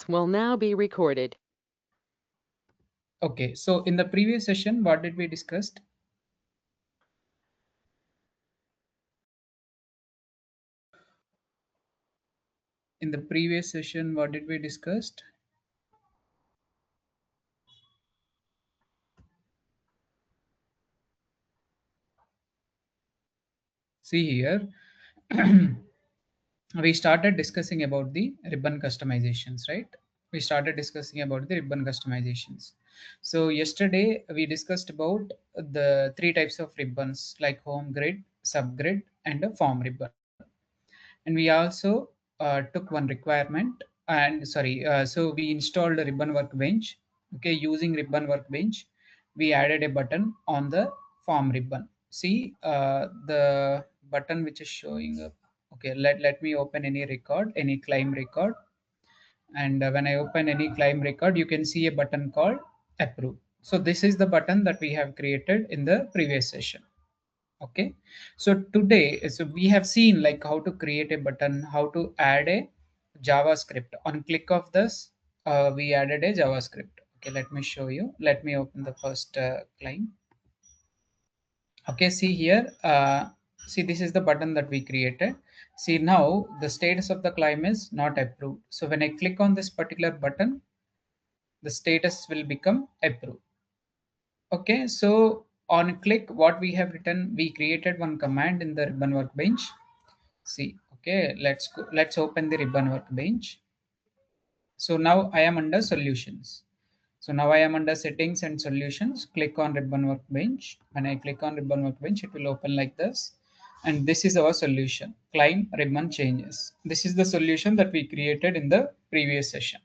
will now be recorded. Okay, so in the previous session, what did we discuss? In the previous session, what did we discuss? See here, we started discussing about the ribbon customizations, right? We started discussing about the ribbon customizations. So yesterday we discussed about the three types of ribbons like home grid, subgrid, and a form ribbon. And we also took one requirement and so we installed a ribbon workbench. Okay, using ribbon workbench, we added a button on the form ribbon. See the button which is showing up. Okay, let me open any record, any claim record. And when I open any claim record, you can see a button called approve. So this is the button that we have created in the previous session. Okay, so today, so we have seen like how to create a button, how to add a JavaScript. On click of this, we added a JavaScript. Okay, let me show you. Let me open the first claim. Okay, see here, see this is the button that we created. See now the status of the claim is not approved. So when I click on this particular button, the status will become approved. Okay, so on click, what we have written, we created one command in the ribbon workbench. See, okay, let's open the ribbon workbench. So now I am under solutions. So now I am under settings and solutions. Click on ribbon workbench. When I click on ribbon workbench, it will open like this. And this is our solution, climb ribbon changes. This is the solution that we created in the previous session.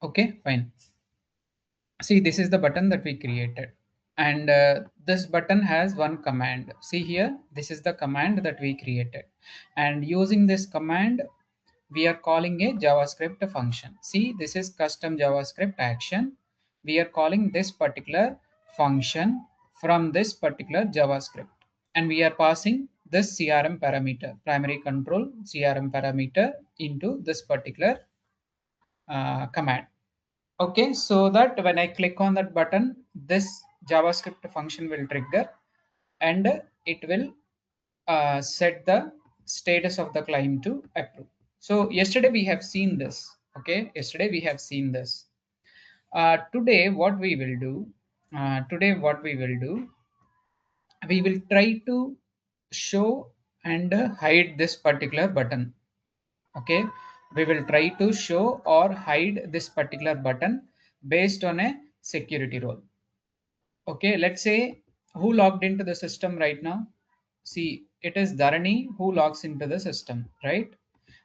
Okay, fine. See, this is the button that we created. And this button has one command. See here, this is the command that we created. And using this command, we are calling a JavaScript function. See, this is custom JavaScript action. We are calling this particular function from this particular JavaScript. And we are passing this CRM parameter, primary control CRM parameter, into this particular command. Okay, so that when I click on that button, this JavaScript function will trigger and it will set the status of the client to approve. So yesterday we have seen this. Okay, yesterday we have seen this. Today what we will do? Today what we will do? We will try to show and hide this particular button. Okay, we will try to show or hide this particular button based on a security role. Okay, let's say who logged into the system right now. See, it is Dharani who logs into the system, right?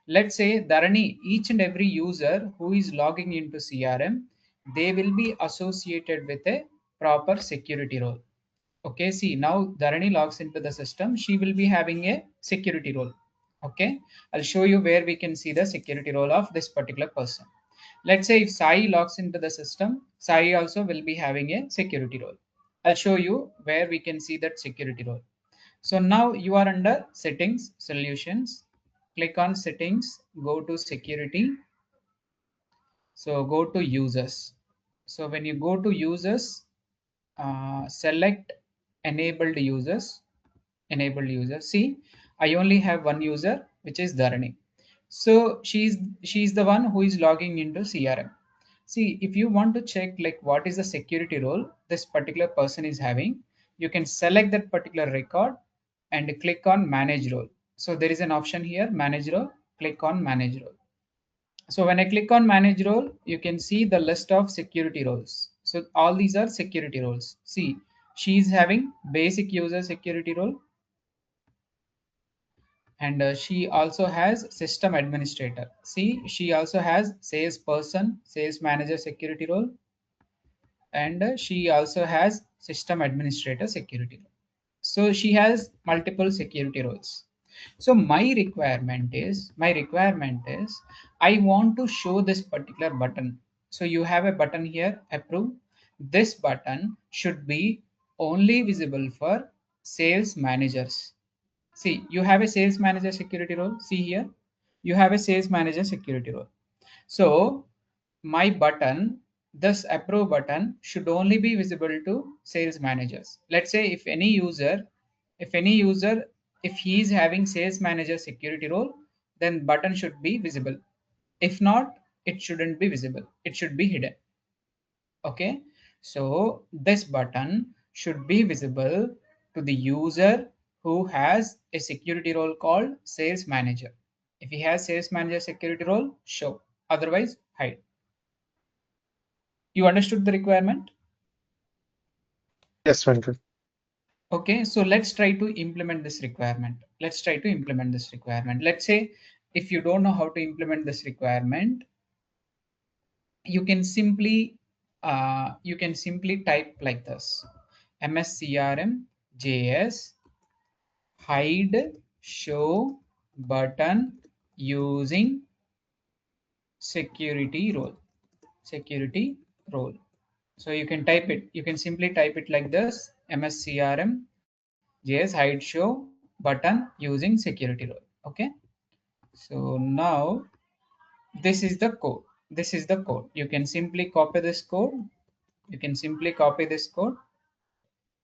Let's say Dharani, each and every user who is logging into CRM, they will be associated with a proper security role. Okay, see now Dharani logs into the system, she will be having a security role. Okay, I'll show you where we can see the security role of this particular person. Let's say if Sai logs into the system, Sai also will be having a security role. I'll show you where we can see that security role. So now you are under settings, solutions, click on settings, go to security. So go to users. So when you go to users, select enabled users. Enabled users. See, I only have one user, which is Dharani. So she's the one who is logging into CRM. See, if you want to check like what is the security role this particular person is having, you can select that particular record and click on manage role. So there is an option here, manage role. Click on manage role. So when I click on manage role, you can see the list of security roles. So all these are security roles. See, she is having basic user security role, and she also has system administrator. See, she also has sales person, sales manager security role, and she also has system administrator security role. So she has multiple security roles. So my requirement is I want to show this particular button. So you have a button here, approve. This button should be only visible for sales managers. See, you have a sales manager security role. See here, you have a sales manager security role. So my button, this approve button should only be visible to sales managers. Let's say if any user, if he is having sales manager security role, then button should be visible. If not, it shouldn't be visible. It should be hidden. Okay. So this button should be visible to the user who has a security role called sales manager. If he has sales manager security role, show. Otherwise, hide. You understood the requirement? Yes, Venkat. Okay, so let's try to implement this requirement. Let's try to implement this requirement. Let's say if you don't know how to implement this requirement, you can simply type like this: mscrm js hide show button using security role. Security role. So you can type it. You can simply type it like this: mscrm js hide show button using security role. Okay. So now this is the code. This is the code. You can simply copy this code. You can simply copy this code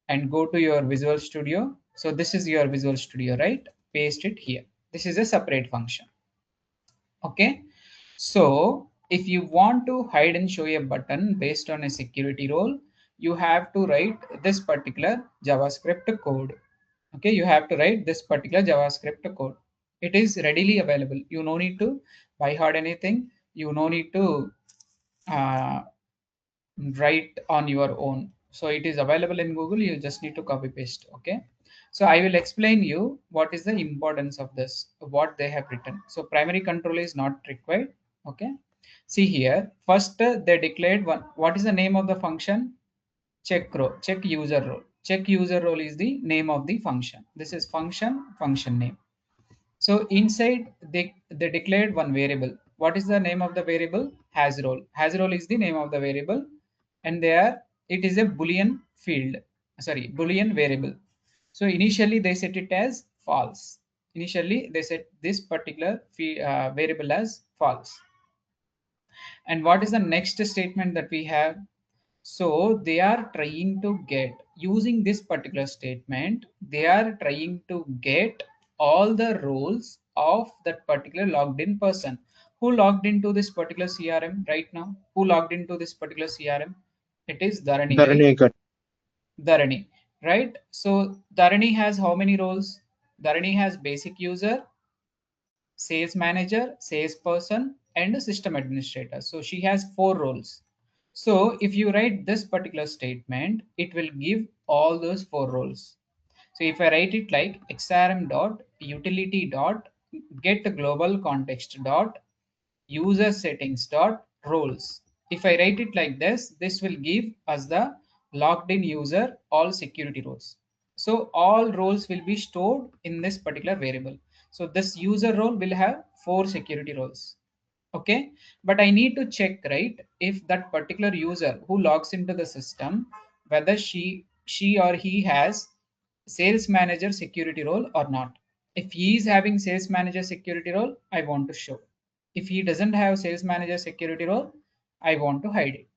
and go to your Visual Studio. So this is your Visual Studio, right? Paste it here. This is a separate function. Okay. So if you want to hide and show a button based on a security role, you have to write this particular JavaScript code. Okay, you have to write this particular JavaScript code. It is readily available. You no need to buy hard anything. You no need to uh, write on your own. So it is available in Google. You just need to copy paste. Okay. So I will explain you what is the importance of this, what they have written. So primary control is not required. Okay. See here, first they declared one. What is the name of the function? Check row, check user role. Check user role is the name of the function. This is function name. So inside they declared one variable. What is the name of the variable? Has role. Has role is the name of the variable, and there it is a boolean field. Sorry, boolean variable. So initially they set it as false. Initially they set this particular variable as false. And what is the next statement that we have? So they are trying to get, using this particular statement, they are trying to get all the roles of that particular logged in person. Who logged into this particular CRM right now? Who logged into this particular CRM? It is Dharani, right? Dharani got Dharani, right? So Dharani has how many roles? Dharani has basic user, sales manager, salesperson, and a system administrator. So she has 4 roles. So if you write this particular statement, it will give all those 4 roles. So if I write it like xrm dot utility dot get global context dot user settings dot roles. If I write it like this will give us the logged in user all security roles. So all roles will be stored in this particular variable. So this user role will have 4 security roles. Okay, but I need to check, right, if that particular user who logs into the system, whether she or he has sales manager security role or not. If he is having sales manager security role, I want to show. If he doesn't have sales manager security role, I want to hide it.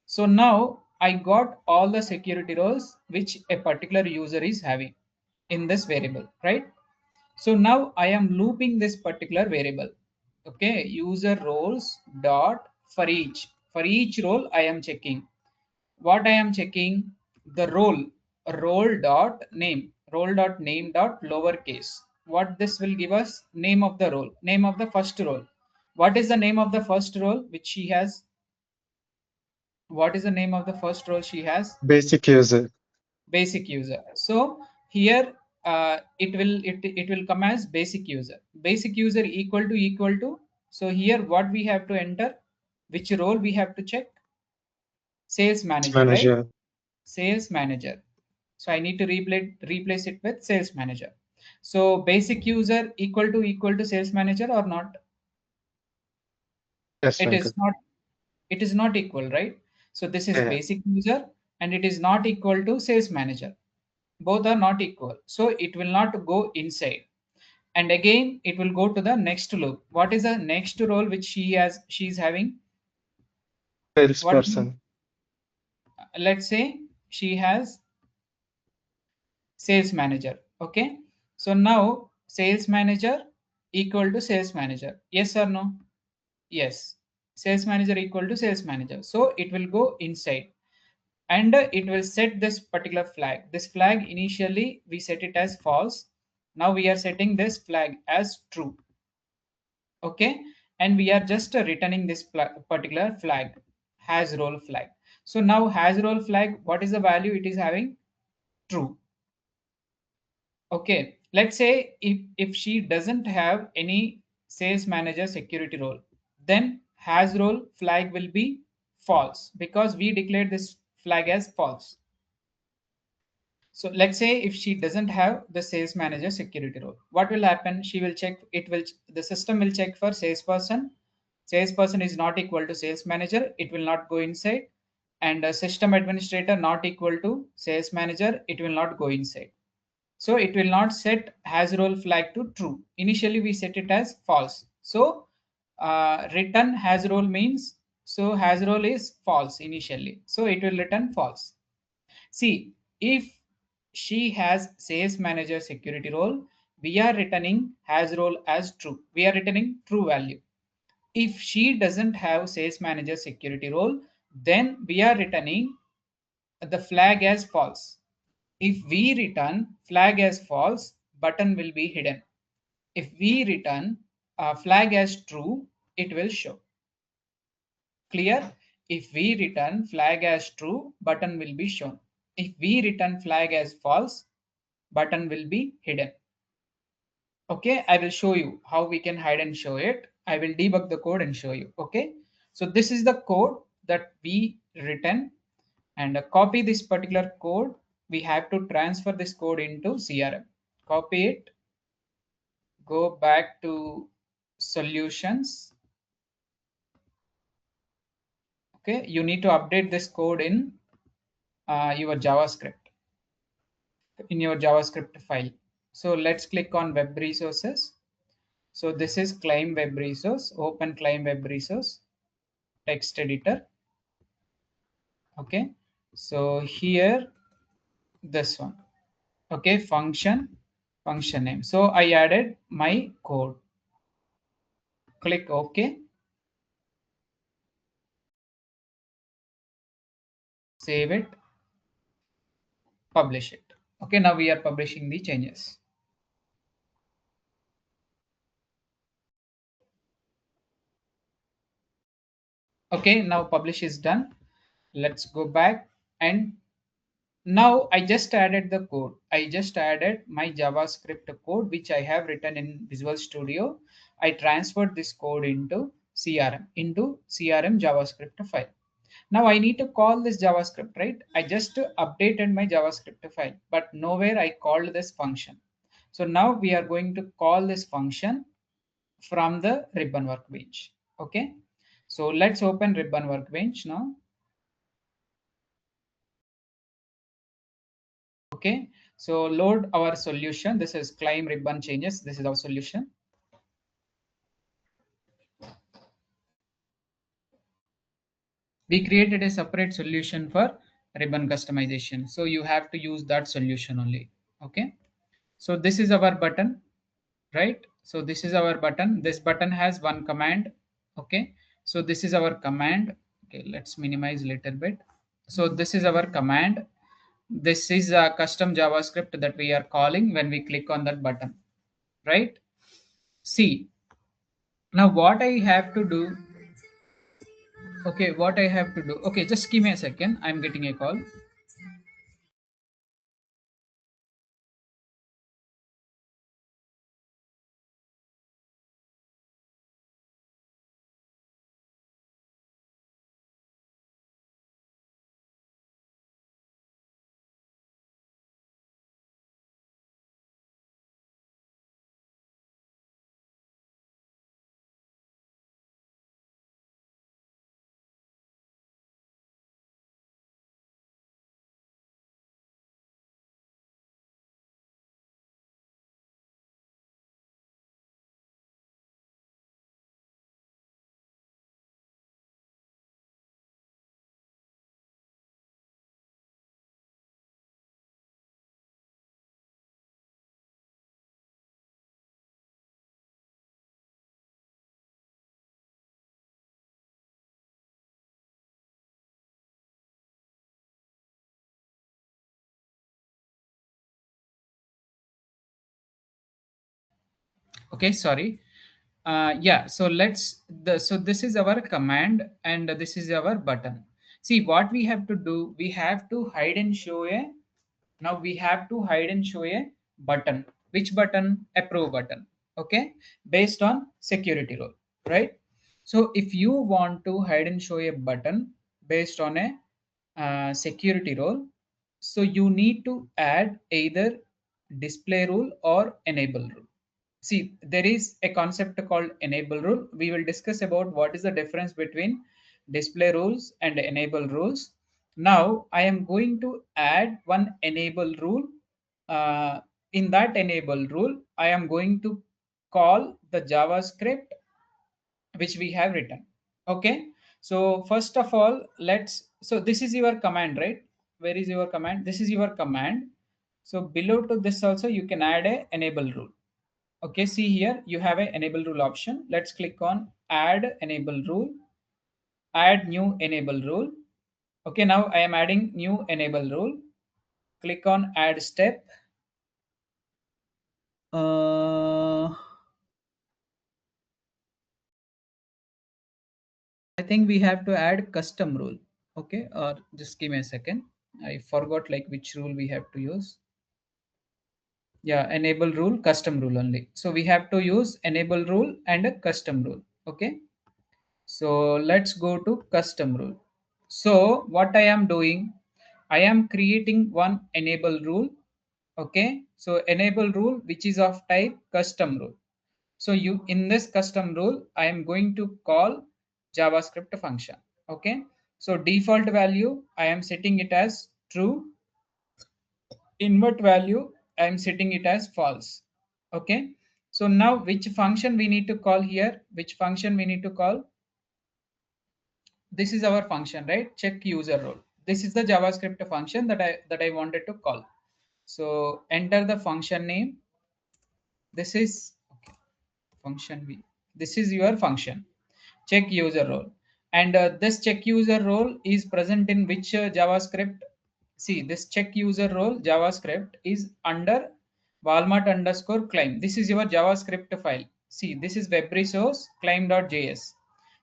So now I got all the security roles which a particular user is having in this variable, right? So now I am looping this particular variable. Okay, user roles dot for each role I am checking. What I am checking? The role dot name dot lowercase. What this will give us? Name of the role, name of the first role. What is the name of the first role which she has? What is the name of the first role she has? basic user. Basic user. So here it will come as basic user. Basic user equal to. So here what we have to enter? Which role we have to check? Sales Sales manager, right? manager. Sales manager. So I need to replace it with sales manager. So basic user equal to sales manager or not? Yes, It Venkat. is not. It is not equal, right? So this is Yeah. basic user and it is not equal to sales manager. Both are not equal. So it will not go inside. And again, it will go to the next loop. What is the next role which she's having? What? Salesperson. Let's say she has sales manager. Okay. So now sales manager equal to sales manager. Yes or no? Yes. Sales manager equal to sales manager. So it will go inside and it will set this particular flag. This flag initially we set it as false. Now we are setting this flag as true. Okay. And we are just returning this particular flag, has role flag. So now has role flag, what is the value it is having? True. Okay, let's say if she doesn't have any sales manager security role, then has role flag will be false because we declared this flag as false. So let's say if she doesn't have the sales manager security role, what will happen? She will check, the system will check for salesperson. Salesperson is not equal to sales manager, it will not go inside. And a system administrator not equal to sales manager, it will not go inside. So it will not set has role flag to true. Initially we set it as false. So return has role means, so has role is false initially. So it will return false. See, if she has sales manager security role, we are returning has role as true. We are returning true value. If she doesn't have sales manager security role, then we are returning the flag as false. If we return flag as false, button will be hidden. If we return flag as true, it will show. Clear? If we return flag as true, button will be shown. If we return flag as false, button will be hidden. Okay, I will show you how we can hide and show it. I will debug the code and show you. Okay, so this is the code that we written, and copy this particular code. We have to transfer this code into CRM. Copy it, go back to solutions. Okay, you need to update this code in your JavaScript, in your JavaScript file. So let's click on web resources. So this is claim web resource, open claim web resource, text editor. Okay, so here this one. Okay, function name. So I added my code. Click OK, save it, publish it. Okay, now we are publishing the changes. Okay, now publish is done. Let's go back, and now I just added the code. I just added my JavaScript code which I have written in Visual Studio. I transferred this code into CRM JavaScript file. Now I need to call this JavaScript, right? I just updated my JavaScript file, but nowhere I called this function. So now we are going to call this function from the ribbon workbench. Okay, so let's open ribbon workbench now. Okay, so load our solution. This is claim ribbon changes. This is our solution. We created a separate solution for ribbon customization. So you have to use that solution only. Okay, so this is our button, right? So this is our button. This button has one command. Okay, so this is our command. Okay, let's minimize a little bit. So this is our command. This is a custom JavaScript that we are calling when we click on that button, right? See, now what I have to do, okay, what I have to do, okay, just give me a second. I'm getting a call. Okay, sorry. Yeah, so so this is our command and this is our button. See what we have to do, we have to hide and show a, now we have to hide and show a button. Which button? Approve button. Okay, based on security role, right? So if you want to hide and show a button based on a security role, so you need to add either display rule or enable rule. See, there is a concept called enable rule. We will discuss about what is the difference between display rules and enable rules. Now, I am going to add one enable rule. Uh, in that enable rule, I am going to call the JavaScript which we have written. Okay. So first of all, so this is your command, right? Where is your command? This is your command. So below to this also, you can add a enable rule. Okay, see here you have a enable rule option. Let's click on add enable rule, add new enable rule. Okay, now I am adding new enable rule. Click on add step. I think we have to add custom rule. Okay, or just give me a second. I forgot like which rule we have to use. Yeah, enable rule, custom rule only. So we have to use enable rule and a custom rule. Okay. So let's go to custom rule. So what I am doing, I am creating one enable rule. Okay. So enable rule, which is of type custom rule. So you in this custom rule, I am going to call JavaScript function. Okay. So default value, I am setting it as true. Invert value, I am setting it as false. Okay. So now which function we need to call here? Which function we need to call? This is our function, right? Check user role. This is the JavaScript function that I wanted to call. So enter the function name. This is okay, function v. This is your function. Check user role. And this check user role is present in which JavaScript? See, this check user role JavaScript is under Walmart underscore claim. This is your JavaScript file. See, this is web resource claim.js.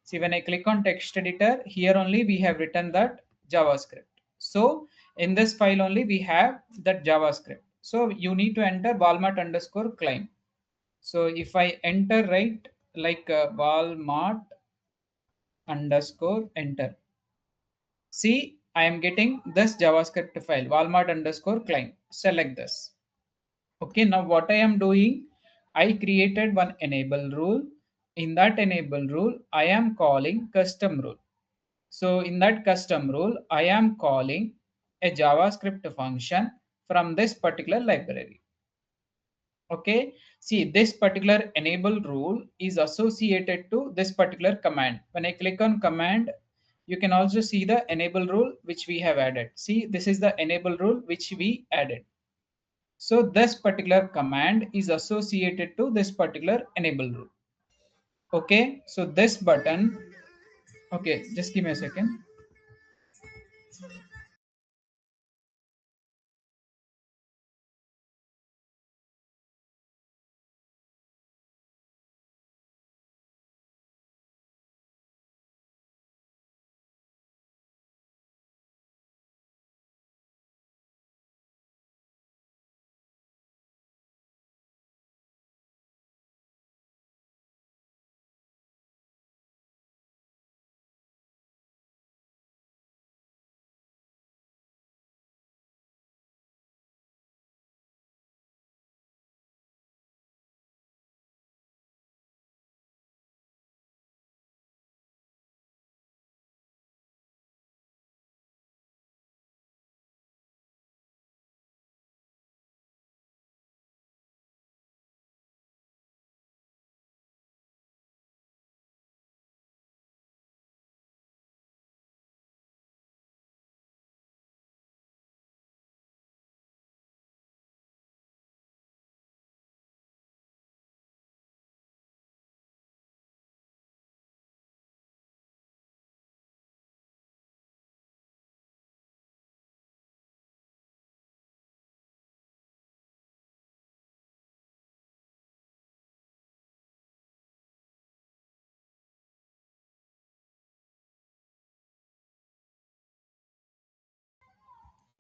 See, when I click on text editor, here only we have written that JavaScript. So in this file only we have that JavaScript. So you need to enter Walmart underscore claim. So if I enter right like Walmart underscore enter, see I am getting this JavaScript file Walmart underscore client. Select this. Okay, now what I am doing, I created one enable rule. In that enable rule, I am calling custom rule. So in that custom rule, I am calling a JavaScript function from this particular library. Okay, see this particular enable rule is associated to this particular command. When I click on command, you can also see the enable rule which we have added. See, this is the enable rule which we added. So this particular command is associated to this particular enable rule. Okay, so this button, okay, just give me a second.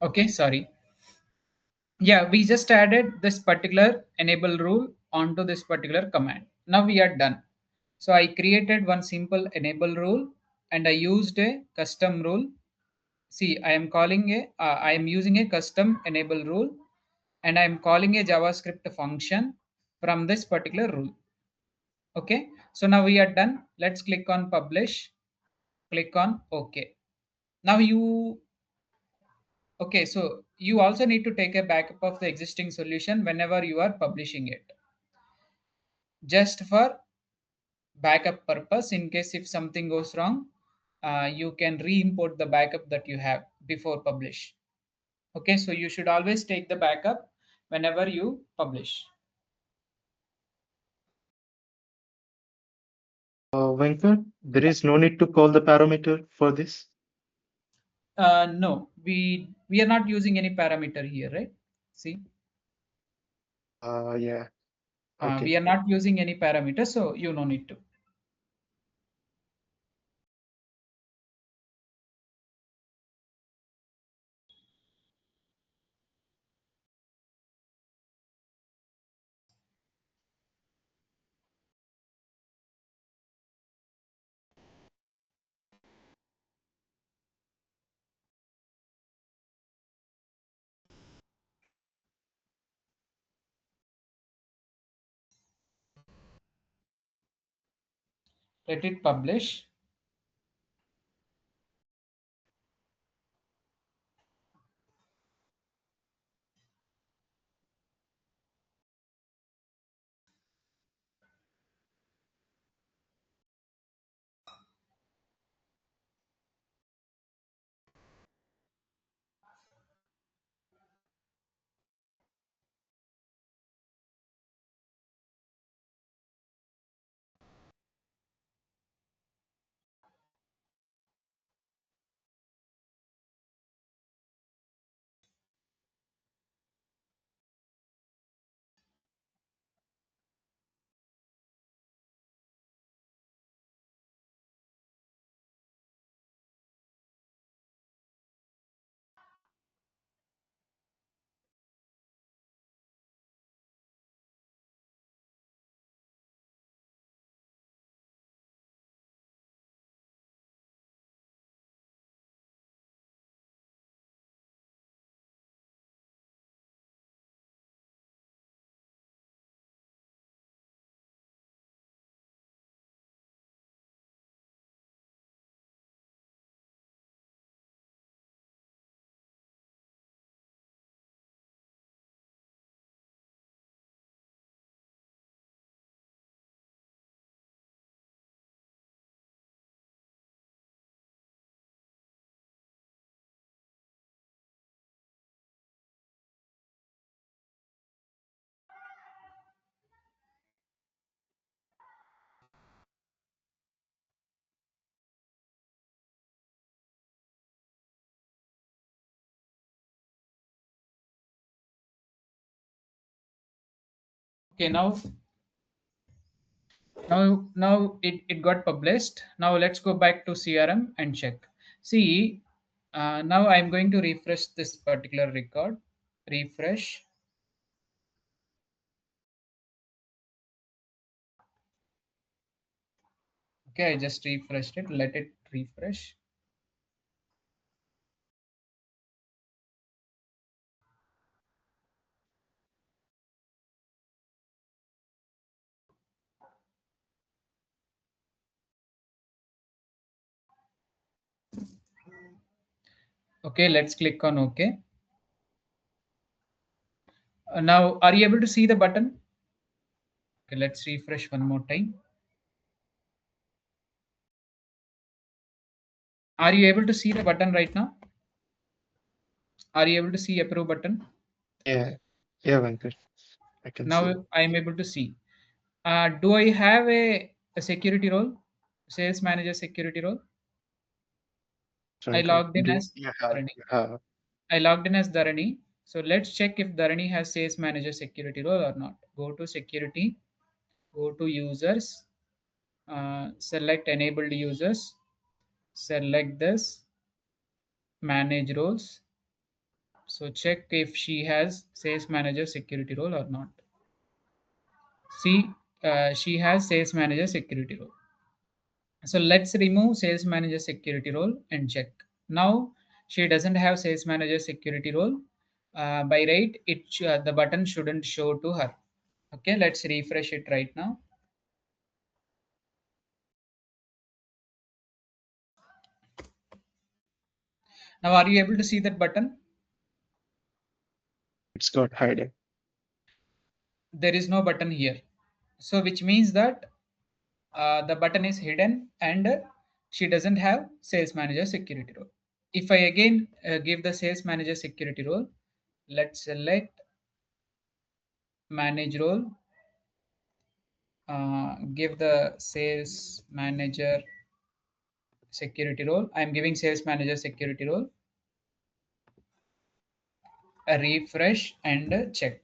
Okay, sorry. Yeah, we just added this particular enable rule onto this particular command. Now we are done. So I created one simple enable rule and I used a custom rule. See, I am using a custom enable rule and I am calling a JavaScript function from this particular rule. Okay, so now we are done. Let's click on publish, click on OK. Now okay, so you also need to take a backup of the existing solution whenever you are publishing it. Just for backup purpose, in case if something goes wrong, you can re-import the backup that you have before publish. Okay, so you should always take the backup whenever you publish. Venkat, there is no need to call the parameter for this. No, we are not using any parameter here, right? See, Yeah. we Okay. are not using any parameter, so you no need to. Let it publish. Okay, now it got published. Now let's go back to CRM and check. See, now I'm going to refresh this particular record. Refresh. Okay, I just refreshed it. Let it refresh. Okay, let's click on OK. Now, are you able to see the button? Okay, let's refresh one more time. Are you able to see the button right now? Are you able to see approve button? Yeah. Yeah, Venkat. I can see. Now I am able to see. Do I have a security role? Sales manager security role? I Venkat, logged in do as you have? Dharani. I logged in as Dharani. So let's check if Dharani has sales manager security role or not. Go to security, go to users, select enabled users, select this, manage roles. So check if she has sales manager security role or not. See, she has sales manager security role. So let's remove sales manager security role and check. Now she doesn't have sales manager security role. By right, the button shouldn't show to her. Okay, let's refresh it right now. Now, are you able to see that button? It's got hidden. There is no button here. So which means that the button is hidden and she doesn't have sales manager security role. If I again give the sales manager security role, let's select manage role, give the sales manager security role. I'm giving sales manager security role, a refresh and check.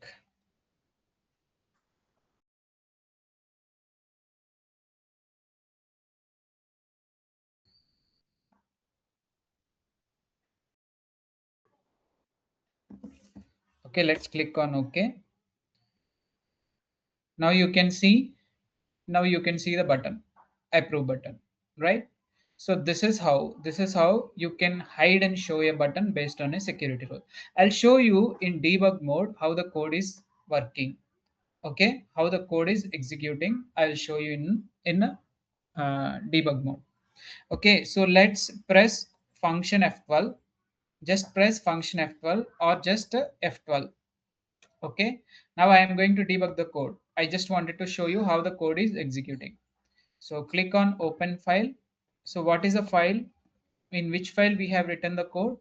Okay, let's click on OK. Now you can see, now you can see the button, approve button, right? So this is how you can hide and show a button based on a security role. I'll show you in debug mode how the code is working. Okay, how the code is executing, I'll show you in debug mode. Okay, so let's press function F12. Just press function F12 or just F12. Okay, now I am going to debug the code. I just wanted to show you how the code is executing. So click on open file. So what is the file? In which file we have written the code?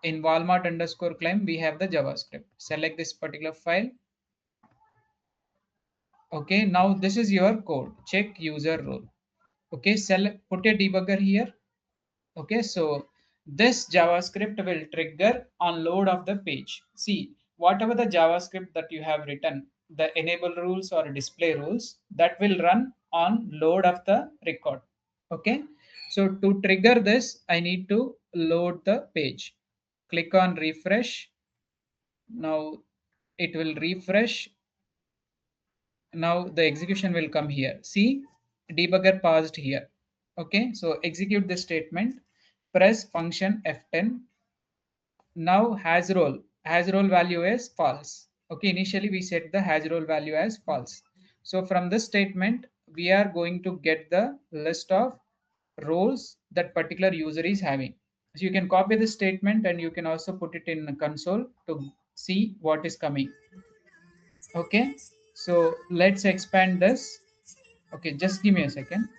In Walmart underscore climb, we have the JavaScript. Select this particular file. Okay, now this is your code. Check user role. Okay, put a debugger here. Okay, so this JavaScript will trigger on load of the page. See, whatever the JavaScript that you have written, the enable rules or display rules, that will run on load of the record. Okay, so to trigger this, I need to load the page. Click on refresh. Now it will refresh. Now the execution will come here. See, debugger paused here. Okay, so execute the statement, press function F10. Now has role value is false. Okay, initially we set the has role value as false. So from this statement, we are going to get the list of roles that particular user is having. So you can copy this statement and you can also put it in the console to see what is coming. Okay, so let's expand this. Okay, just give me a second.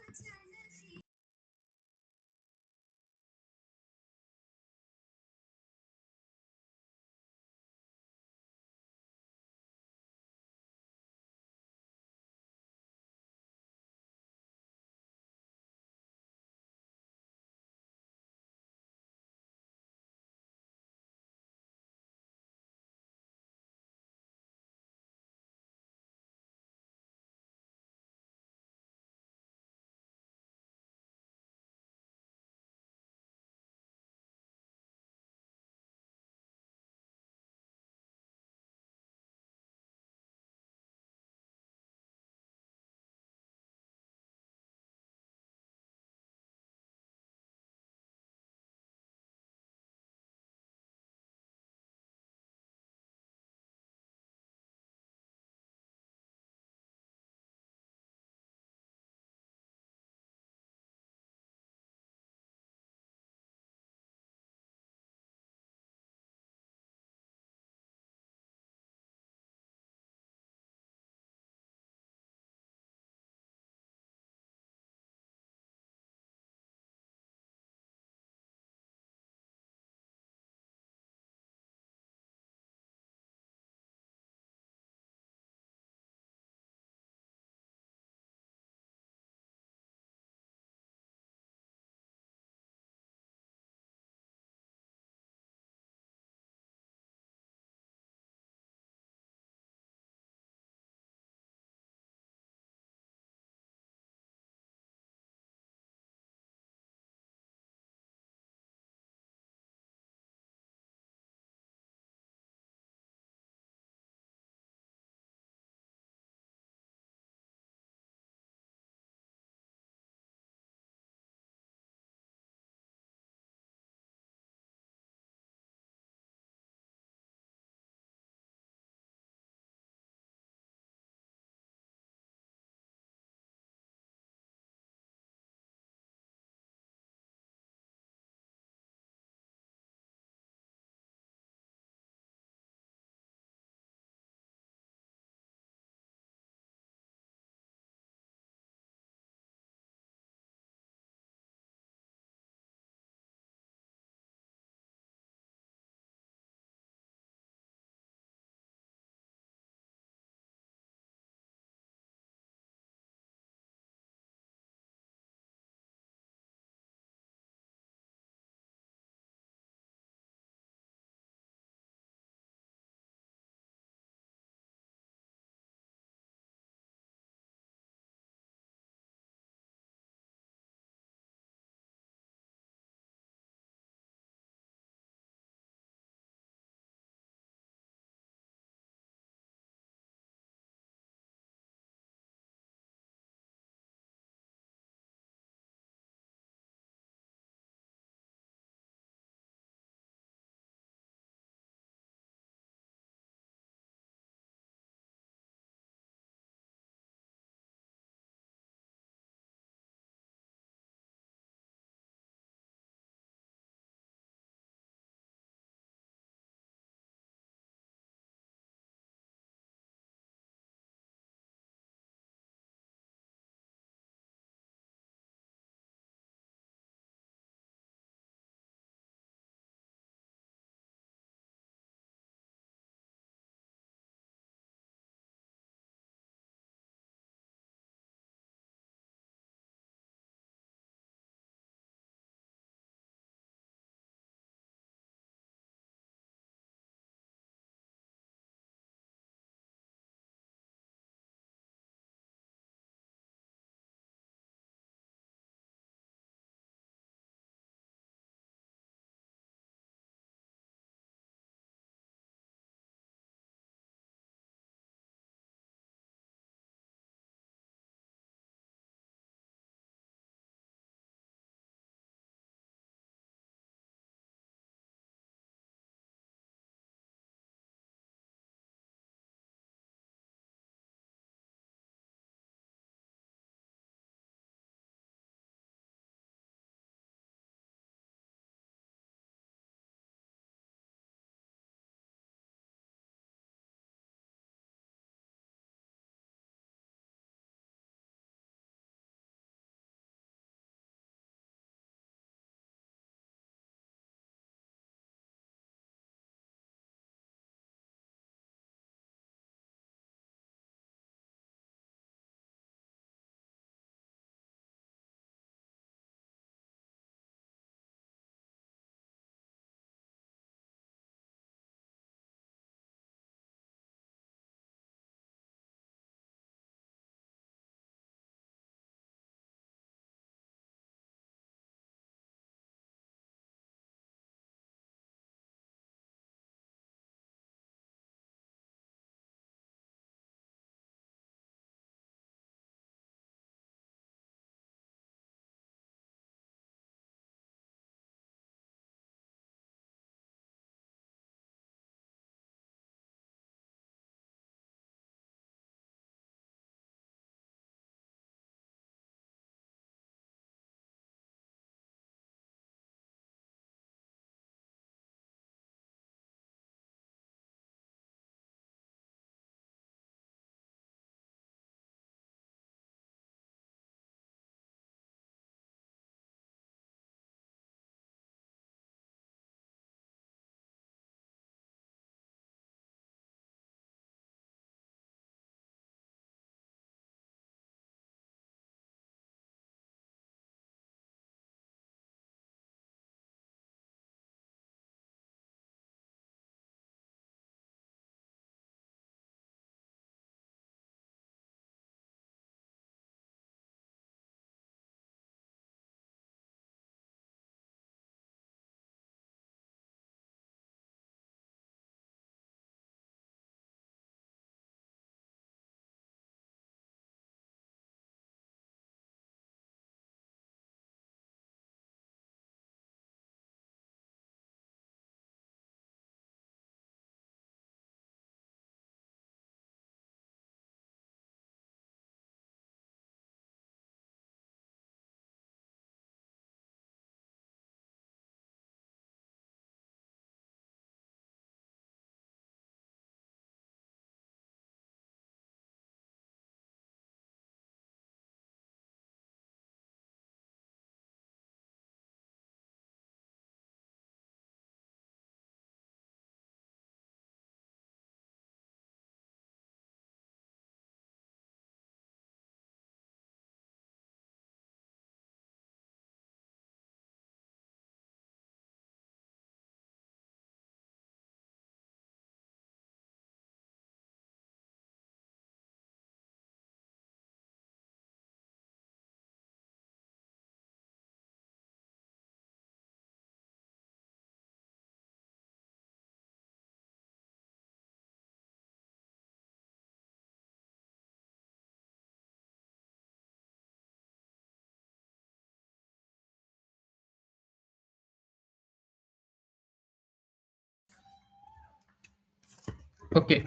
Okay.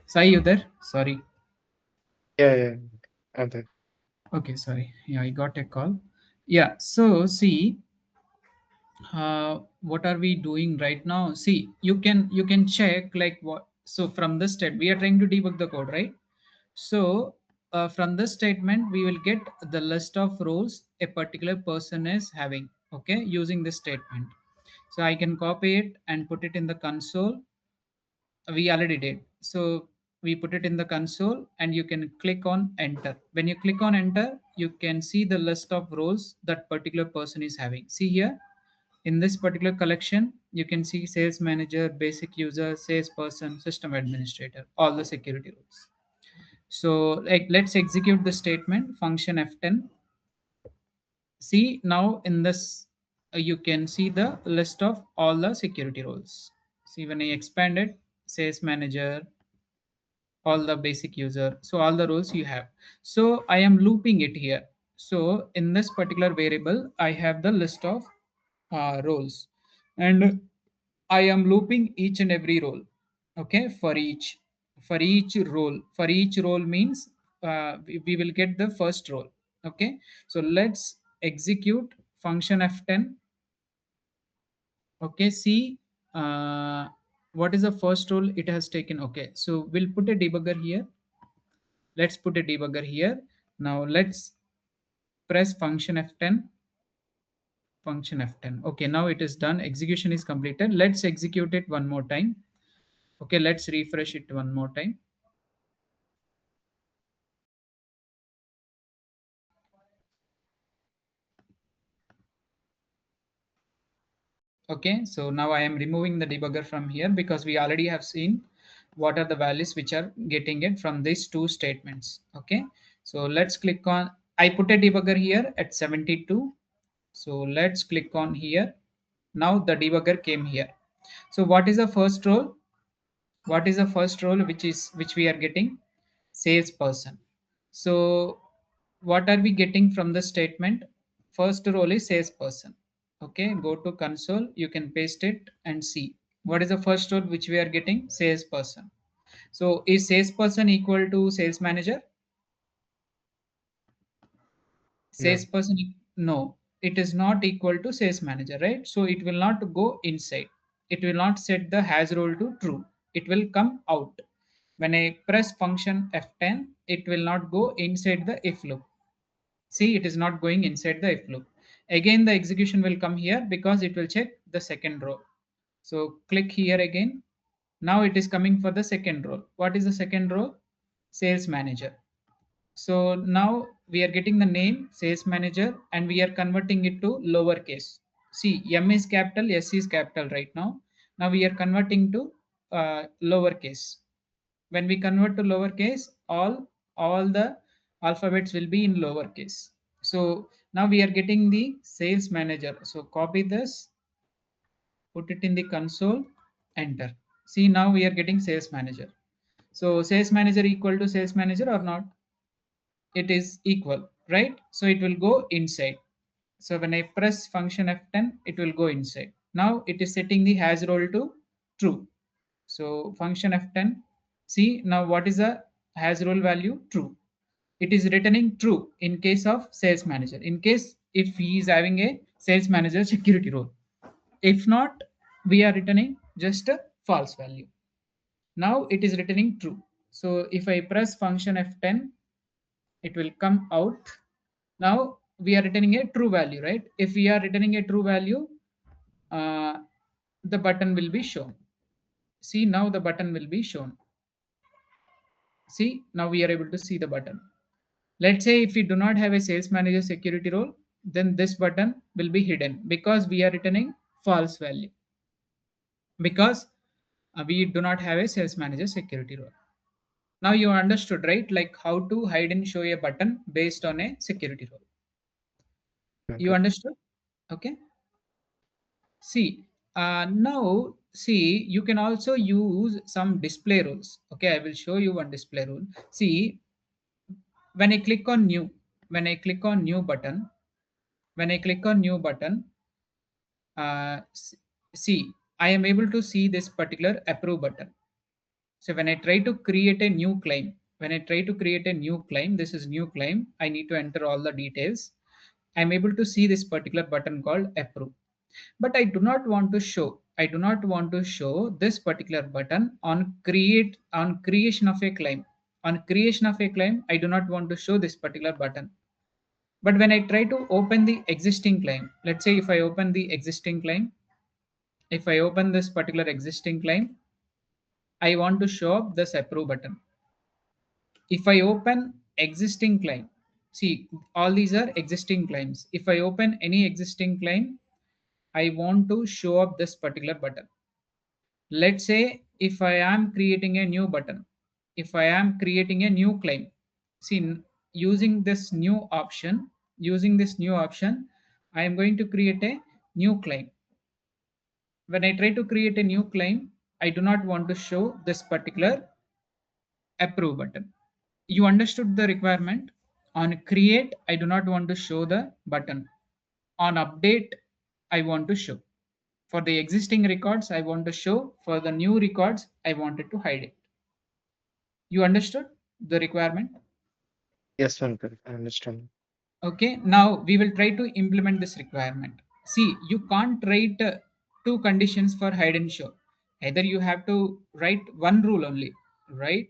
Sai, you there? Sorry. Yeah, yeah. And then, Okay, sorry. Yeah, I got a call. Yeah. So see, what are we doing right now? See, you can check like what. So from this step, we are trying to debug the code, right? So from this statement, we will get the list of roles a particular person is having. Okay, using this statement. So I can copy it and put it in the console. We already did. So we put it in the console and you can click on enter. When you click on enter, you can see the list of roles that particular person is having. See here, in this particular collection, you can see sales manager, basic user, salesperson, system administrator, all the security roles. So like let's execute the statement function F10. See now in this, you can see the list of all the security roles. See when I expand it, sales manager, all the basic user, so all the roles you have. So I am looping it here. So in this particular variable, I have the list of roles, and I am looping each and every role. Okay, for each role means we will get the first role. Okay, so let's execute function F10. Okay, see what is the first role it has taken. Okay, so we'll put a debugger here. Let's put a debugger here. Now let's press function F10. Function F10. Okay, now it is done. Execution is completed. Let's execute it one more time. Okay, let's refresh it one more time. Okay, so now I am removing the debugger from here because we already have seen what are the values which are getting it from these two statements. Okay, so let's click on, I put a debugger here at 72. So let's click on here. Now the debugger came here. So what is the first role? What is the first role which we are getting? Salesperson. So what are we getting from the statement? First role is salesperson. Okay, go to console, you can paste it and see what is the first role which we are getting. Salesperson. So is salesperson equal to sales manager? no. Salesperson, no, it is not equal to sales manager, right? So it will not go inside. It will not set the has role to true. It will come out. When I press function F10, it will not go inside the if loop. See, it is not going inside the if loop. Again the execution will come here because it will check the second row. So click here again. Now it is coming for the second row. What is the second row? Sales manager. So now we are getting the name sales manager and we are converting it to lowercase. See, M is capital, S is capital right now. Now we are converting to lowercase. When we convert to lowercase, all the alphabets will be in lowercase. So now we are getting the sales manager. So copy this, put it in the console, enter. See, now we are getting sales manager. So sales manager equal to sales manager or not? It is equal, right? So it will go inside. So when I press function F10, it will go inside. Now it is setting the has role to true. So function F10, see now what is the has role value? True. It is returning true in case of sales manager. In case if he is having a sales manager security role. If not, we are returning just a false value. Now it is returning true. So if I press function F10, it will come out. Now we are returning a true value, right? If we are returning a true value, uh, the button will be shown. See, now the button will be shown. See, now we are able to see the button. Let's say if we do not have a sales manager security role, then this button will be hidden because we are returning false value, because we do not have a sales manager security role. Now you understood, right? Like how to hide and show a button based on a security role. You Okay. understood? Okay. See, now see, you can also use some display rules. Okay, I will show you one display rule. See, when I click on new, when I click on new button, when I click on new button, see, I am able to see this particular approve button. So when I try to create a new claim, this is new claim, I need to enter all the details. I'm able to see this particular button called approve. But I do not want to show this particular button on creation of a claim. On creation of a claim, I do not want to show this particular button. But when I try to open the existing claim, let's say if I open the existing claim, if I open this particular existing claim, I want to show up this approve button. If I open existing claim, see, all these are existing claims. If I open any existing claim, I want to show up this particular button. Let's say if I am creating a new button, if I am creating a new claim, see, using this new option, I am going to create a new claim. When I try to create a new claim, I do not want to show this particular approve button. You understood the requirement? On create, I do not want to show the button. On update, I want to show. For the existing records, I want to show. For the new records, I wanted to hide it. You understood the requirement? Yes, Pankaj, I understand. Okay, now we will try to implement this requirement. See, you can't write two conditions for hide and show. Either you have to write one rule only, right?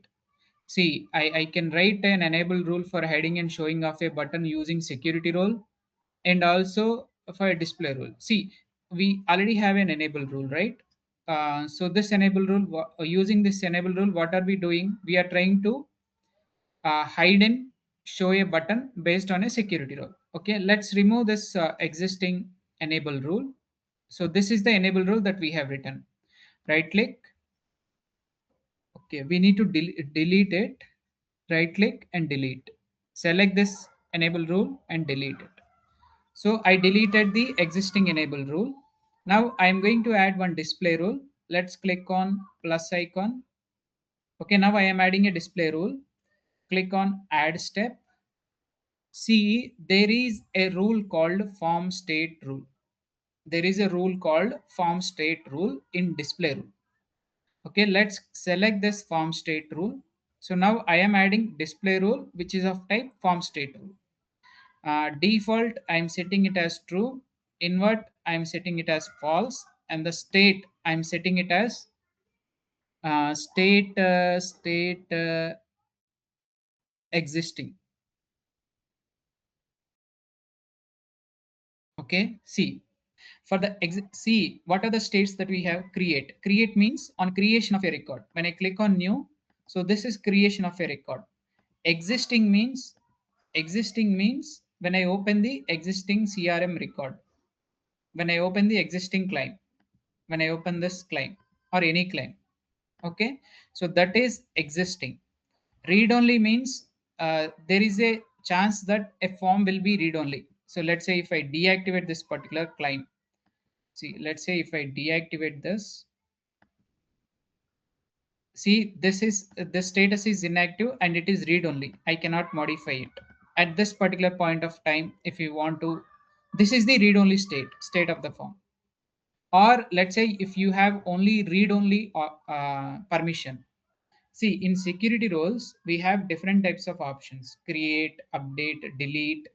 See, I can write an enable rule for hiding and showing of a button using security role, and also for a display rule. See, we already have an enable rule, right? So this enable rule, using this enable rule, what are we doing? We are trying to hide and show a button based on a security rule. Okay, let's remove this existing enable rule. So this is the enable rule that we have written. Right click. Okay, we need to delete it. Right click and delete. Select this enable rule and delete it. So I deleted the existing enable rule. Now I'm going to add one display rule. Let's click on plus icon. Okay, now I am adding a display rule. Click on add step. See, there is a rule called form state rule. There is a rule called form state rule in display rule. Okay, let's select this form state rule. So now I am adding display rule, which is of type form state rule. Default, I'm setting it as true. Invert, I'm setting it as false. And the state, I'm setting it as state existing. Okay, see, for the see, what are the states that we have? Create means on creation of a record. When I click on new, so this is creation of a record. Existing means when I open the existing CRM record, when I open the existing claim, when I open this claim or any claim. Okay, so that is existing. Read only means there is a chance that a form will be read only. So let's say if I deactivate this particular claim, see, let's say if I deactivate this, see, this is the status is inactive and it is read only. I cannot modify it at this particular point of time. If you want to, this is the read only state of the form. Or let's say if you have only read only permission. See, in security roles, we have different types of options: create, update, delete,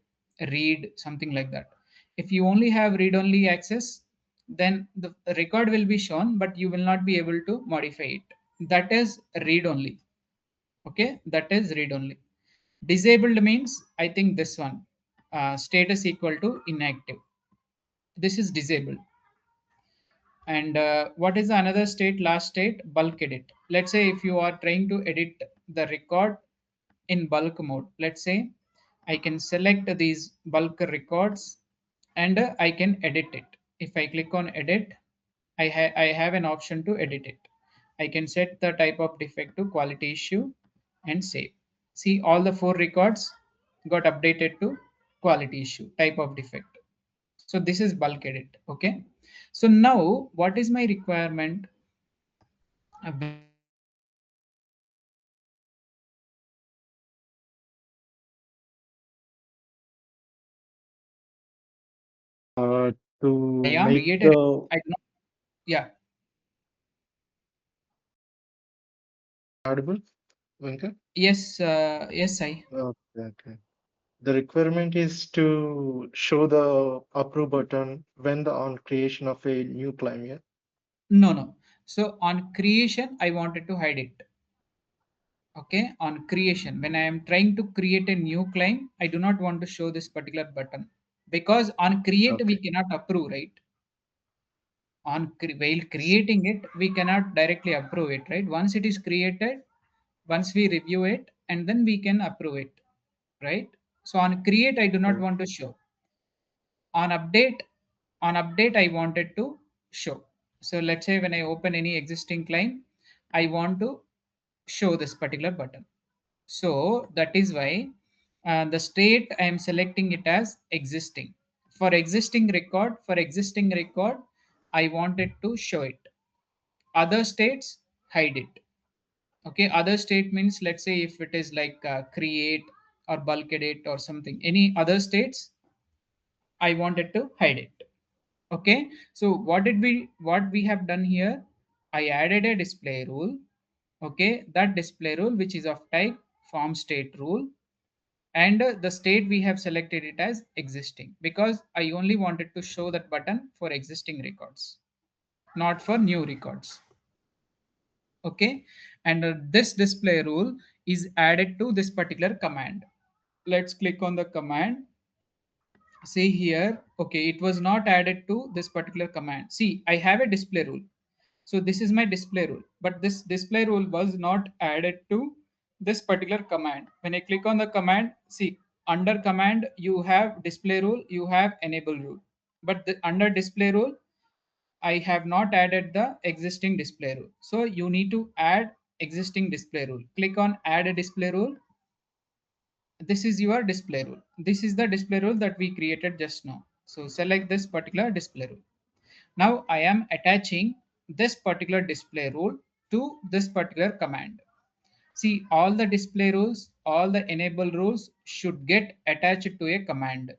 read, something like that. If you only have read only access, then the record will be shown, but you will not be able to modify it. That is read only. Okay, that is read only. Disabled means, I think this one, status equal to inactive. This is disabled. And what is the another state? Last state, bulk edit. Let's say if you are trying to edit the record in bulk mode, let's say I can select these bulk records and I can edit it. If I click on edit, I have an option to edit it. I can set the type of defect to quality issue and save. See, all the 4 records got updated to quality issue type of defect. So this is bulk edit. Okay, so now what is my requirement? When I am creating a new claim, Uh, when I to am make created, the I do not, yeah, Audible, Venkat? Yes, yes, I. Okay, okay. The requirement is to show the approve button when the on creation of a new claim. Yeah. No, no. So on creation, I wanted to hide it. Okay, on creation, when I am trying to create a new claim, I do not want to show this particular button because on create we Okay. cannot approve, right? While creating it, we cannot directly approve it, right? Once it is created, once we review it, and then we can approve it, right? So on create, I do not Okay. want to show. On update, I wanted to show. So let's say when I open any existing claim, I want to show this particular button. So that is why the state I am selecting it as existing. For existing record, I wanted to show it. Other states, hide it. Okay, other state means, let's say if it is like create or bulk edit or something, any other states, I wanted to hide it. Okay, so what we have done here, I added a display rule. Okay, that display rule which is of type form state rule, and the state we have selected it as existing because I only wanted to show that button for existing records, not for new records. Okay, and this display rule is added to this particular command. Let's click on the command. See here, okay, it was not added to this particular command. See, I have a display rule. So this is my display rule, but this display rule was not added to this particular command. When I click on the command, see, under command, you have display rule, you have enable rule. But under display rule, I have not added the existing display rule. So you need to add existing display rule. Click on add a display rule. This is your display rule. This is the display rule that we created just now. So select this particular display rule. Now I am attaching this particular display rule to this particular command. See, all the display rules, all the enable rules should get attached to a command.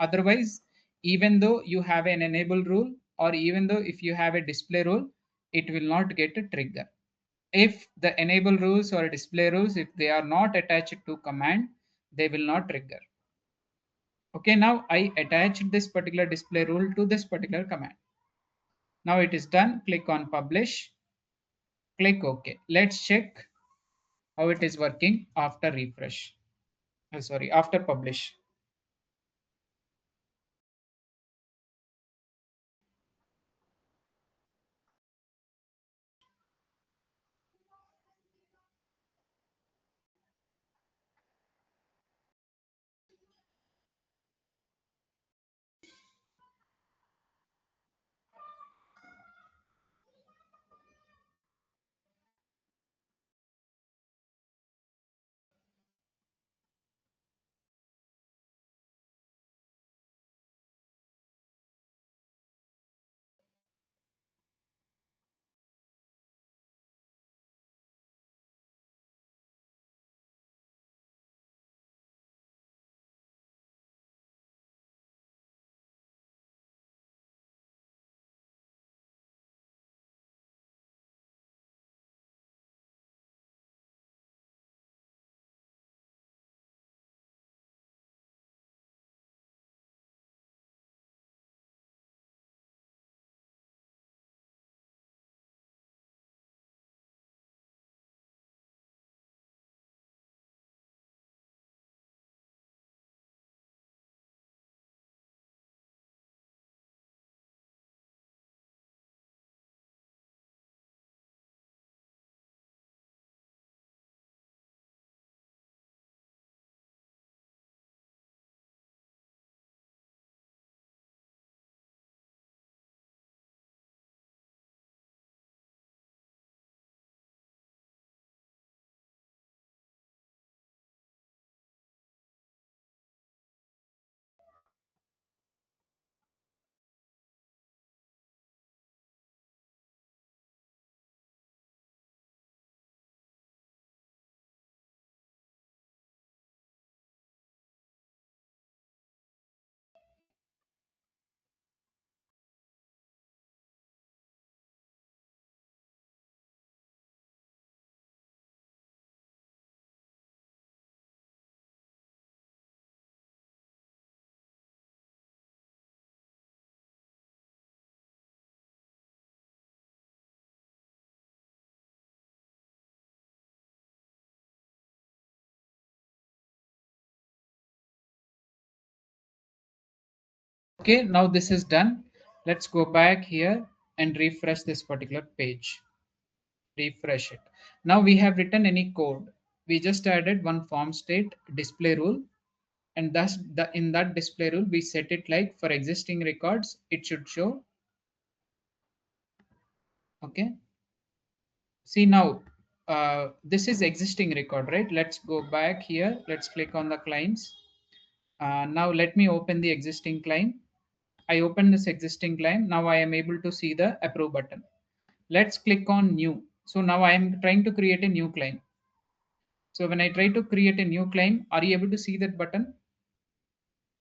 Otherwise, even though you have an enable rule or even though if you have a display rule, it will not get a trigger. If the enable rules or display rules, if they are not attached to command, they will not trigger. Okay, now I attached this particular display rule to this particular command. Now it is done. Click on publish. Click OK. Let's check how it is working after refresh. Sorry, after publish. Okay, now this is done. Let's go back here and refresh this particular page. Refresh it. Now we have written any code. We just added one form state display rule, and thus in that display rule we set it like for existing records it should show. Okay, see now this is existing record, right? Let's go back here. Let's click on the clients. Now let me open the existing client. I open this existing client. Now I am able to see the approve button. Let's click on new. So now I am trying to create a new client. So when I try to create a new client, are you able to see that button?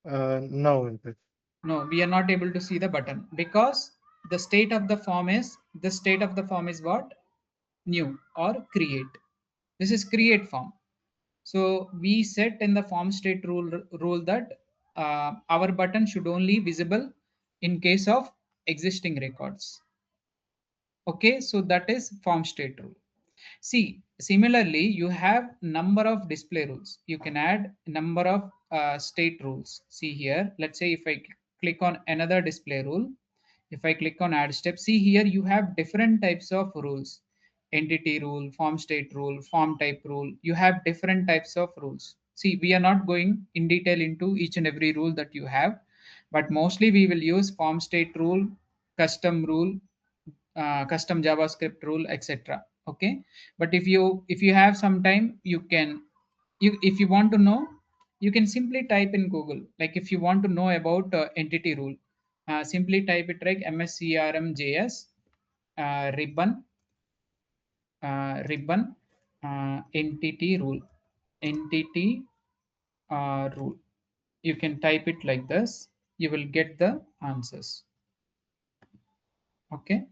No, Ankit. No, we are not able to see the button because the state of the form is what? New or create. This is create form. So we set in the form state rule that our button should only visible in case of existing records. Okay, so that is form state rule. See, similarly, you have number of display rules. You can add number of state rules. See here, let's say if I click on another display rule, if I click on add step, see here you have different types of rules. Entity rule, form state rule, form type rule. You have different types of rules. See, we are not going in detail into each and every rule that you have, but mostly we will use form state rule, custom rule, custom javascript rule, etc. Okay, but if you have some time, you can, if you want to know, you can simply type in Google, like if you want to know about entity rule, simply type it like mscrmjs ribbon entity rule, entity rule. You can type it like this, you will get the answers. Okay,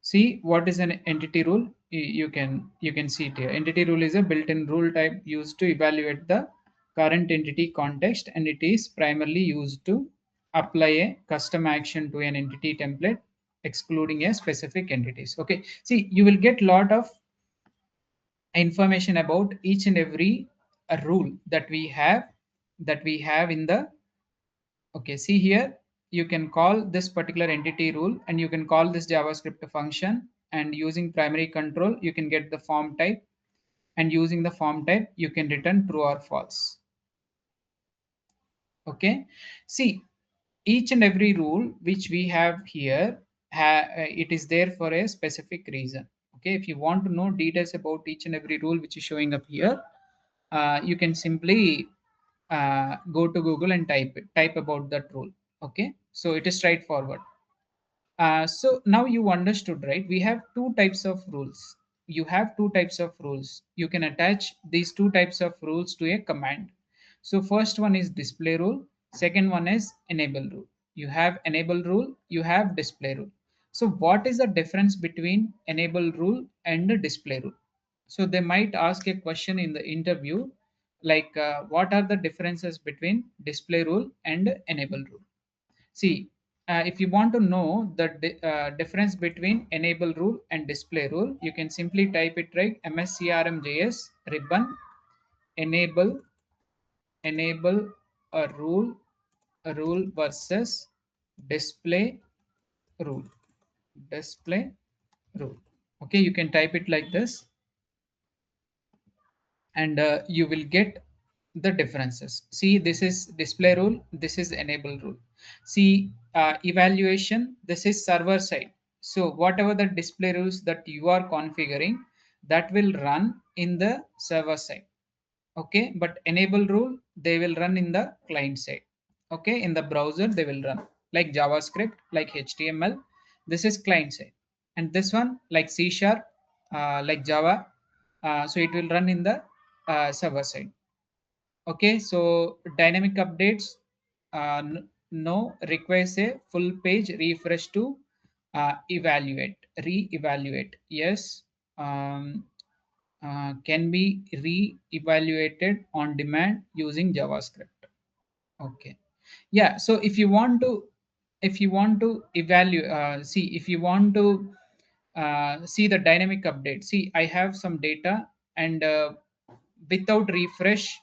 see what is an entity rule. You can see it here. Entity rule is a built-in rule type used to evaluate the current entity context, and it is primarily used to apply a custom action to an entity template, excluding a specific entities. Okay, see you will get lot of information about each and every rule that we have in the. Okay, see here, you can call this particular entity rule and you can call this JavaScript function, and using primary control, you can get the form type, and using the form type, you can return true or false. Okay, see, each and every rule which we have here, it is there for a specific reason. Okay, if you want to know details about each and every rule which is showing up here, you can simply go to Google and type about that rule. Okay, so it is straightforward. So now you understood, right? We have two types of rules. You have two types of rules. You can attach these two types of rules to a command. So first one is display rule. Second one is enable rule. You have enable rule, you have display rule. So what is the difference between enable rule and the display rule? So they might ask a question in the interview, like what are the differences between display rule and enable rule? See, if you want to know the difference between enable rule and display rule, you can simply type it right, mscrmjs ribbon enable a rule versus display rule, display rule. Okay, you can type it like this, and you will get the differences. See, this is display rule, this is enable rule. See, evaluation, this is server side. So whatever the display rules that you are configuring, that will run in the server side. Okay, but enable rule, they will run in the client side. Okay, in the browser they will run, like JavaScript, like HTML. This is client side, and this one like C sharp, like Java, so it will run in the server side. Okay, so dynamic updates, no, requires a full page refresh to evaluate, re-evaluate. Yes, can be re-evaluated on demand using JavaScript. Okay, yeah. So if you want to evaluate, see, if you want to see the dynamic update, see, I have some data, and without refresh,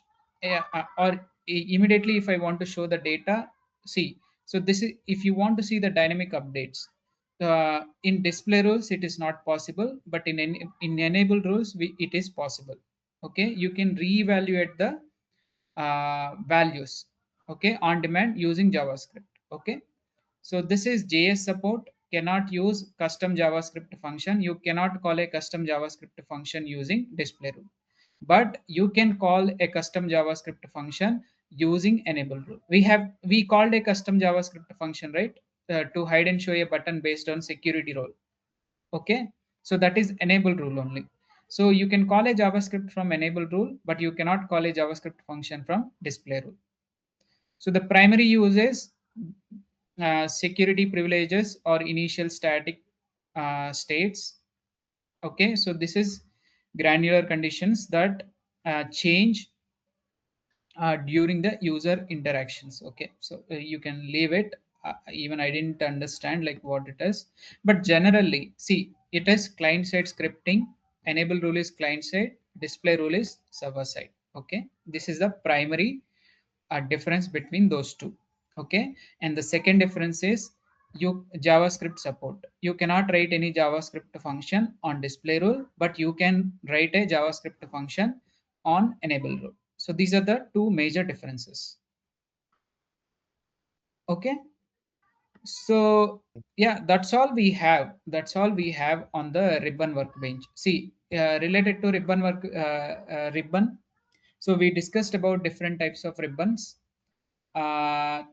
or immediately if I want to show the data, see, So this is if you want to see the dynamic updates. In display rules, it is not possible, but in enable rules, it is possible. Okay, you can reevaluate the values. Okay, on demand using JavaScript. Okay, so this is JS support. Cannot use custom JavaScript function. You cannot call a custom JavaScript function using display rule, but you can call a custom JavaScript function using enable rule. We called a custom JavaScript function, right, to hide and show a button based on security role. Okay, so that is enable rule only. So you can call a JavaScript from enable rule, but you cannot call a JavaScript function from display rule. So the primary use is security privileges or initial static states. Okay, so this is granular conditions that change during the user interactions. Okay, so you can leave it. Even I didn't understand like what it is, but generally see it is client side scripting. Enable rule is client side, display rule is server side. Okay, this is the primary difference between those two. Okay, and the second difference is you JavaScript support. You cannot write any JavaScript function on display rule, but you can write a JavaScript function on enable rule. So these are the two major differences. Okay, so yeah, that's all we have. That's all we have on the ribbon workbench. See, related to ribbon. So we discussed about different types of ribbons,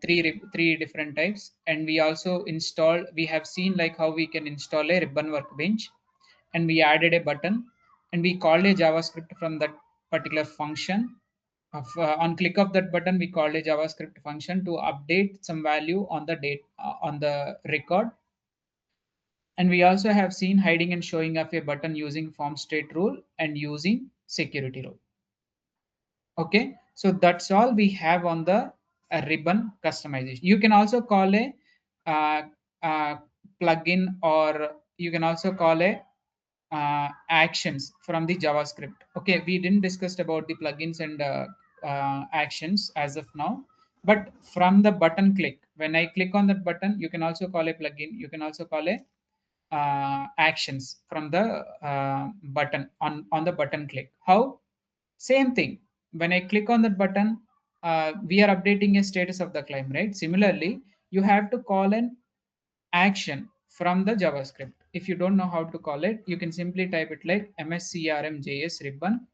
three different types, and we also installed. We have seen like how we can install a ribbon workbench, and we added a button, and we called a JavaScript from that particular function. On click of that button, we called a JavaScript function to update some value on the date on the record. And we also have seen hiding and showing of a button using form state rule and using security rule. Okay, so that's all we have on the ribbon customization. You can also call a uh, uh, plugin, or you can also call a actions from the JavaScript. Okay, we didn't discuss about the plugins and actions as of now, but from the button click, when I click on that button, you can also call a plugin. You can also call a actions from the button on the button click. How? Same thing. When I click on that button, we are updating a status of the claim, right? Similarly, you have to call an action from the JavaScript. If you don't know how to call it, you can simply type it like mscrmjs ribbon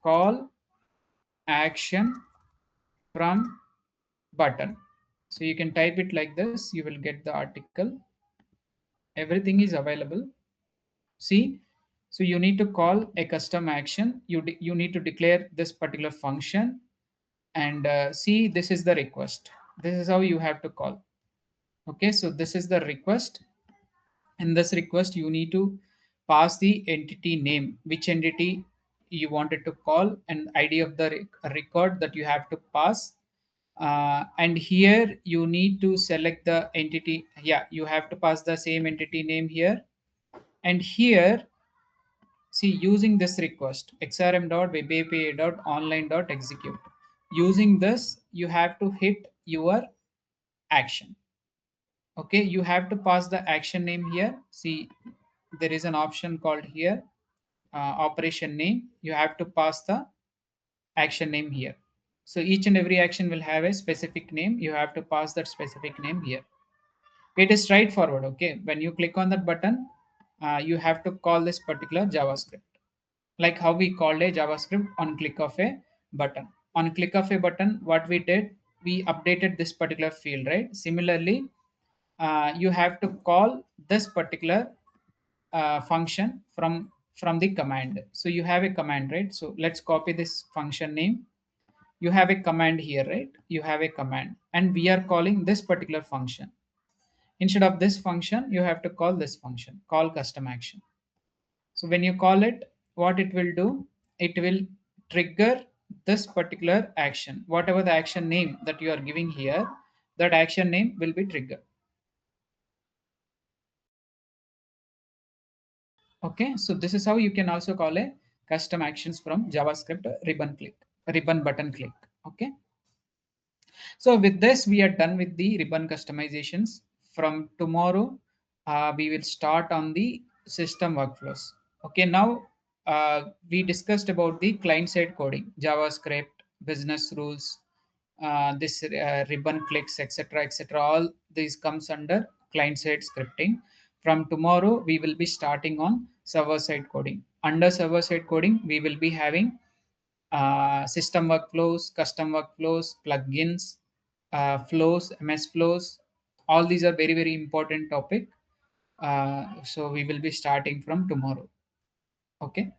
call action from button. So you can type it like this. You will get the article. Everything is available. See, so you need to call a custom action. You need to declare this particular function, and see, this is the request. This is how you have to call. Okay, so this is the request. In this request, you need to pass the entity name, which entity you wanted to call, and ID of the record that you have to pass. And here you need to select the entity. Yeah, you have to pass the same entity name here. And here, see, using this request, xrm.webapi.online.execute. Using this, you have to hit your action. Okay, you have to pass the action name here. See, there is an option called here operation name. You have to pass the action name here. So each and every action will have a specific name. You have to pass that specific name here. It is straightforward. Okay, when you click on that button, you have to call this particular JavaScript, like how we called a JavaScript on click of a button. On click of a button, what we did, we updated this particular field, right? Similarly, you have to call this particular function from the command. So you have a command, right? So let's copy this function name. You have a command here, right? You have a command, and we are calling this particular function. Instead of this function, you have to call this function, call custom action. So when you call it, what it will do, it will trigger this particular action. Whatever the action name that you are giving here, that action name will be triggered. Okay, so this is how you can also call a custom actions from JavaScript ribbon button click. Okay, So with this, we are done with the ribbon customizations. From tomorrow, we will start on the system workflows. Okay, now we discussed about the client side coding, JavaScript, business rules, this ribbon clicks, etc., etc. All these comes under client side scripting. From tomorrow, we will be starting on server side coding. Under server side coding, we will be having system workflows, custom workflows, plugins, flows, MS flows. All these are very, very important topic. So we will be starting from tomorrow. Okay.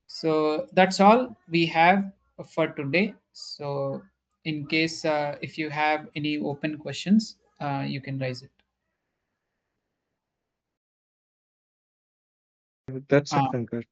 So that's all we have for today. So in case if you have any open questions, you can raise it. That's it, Uh, Venkat.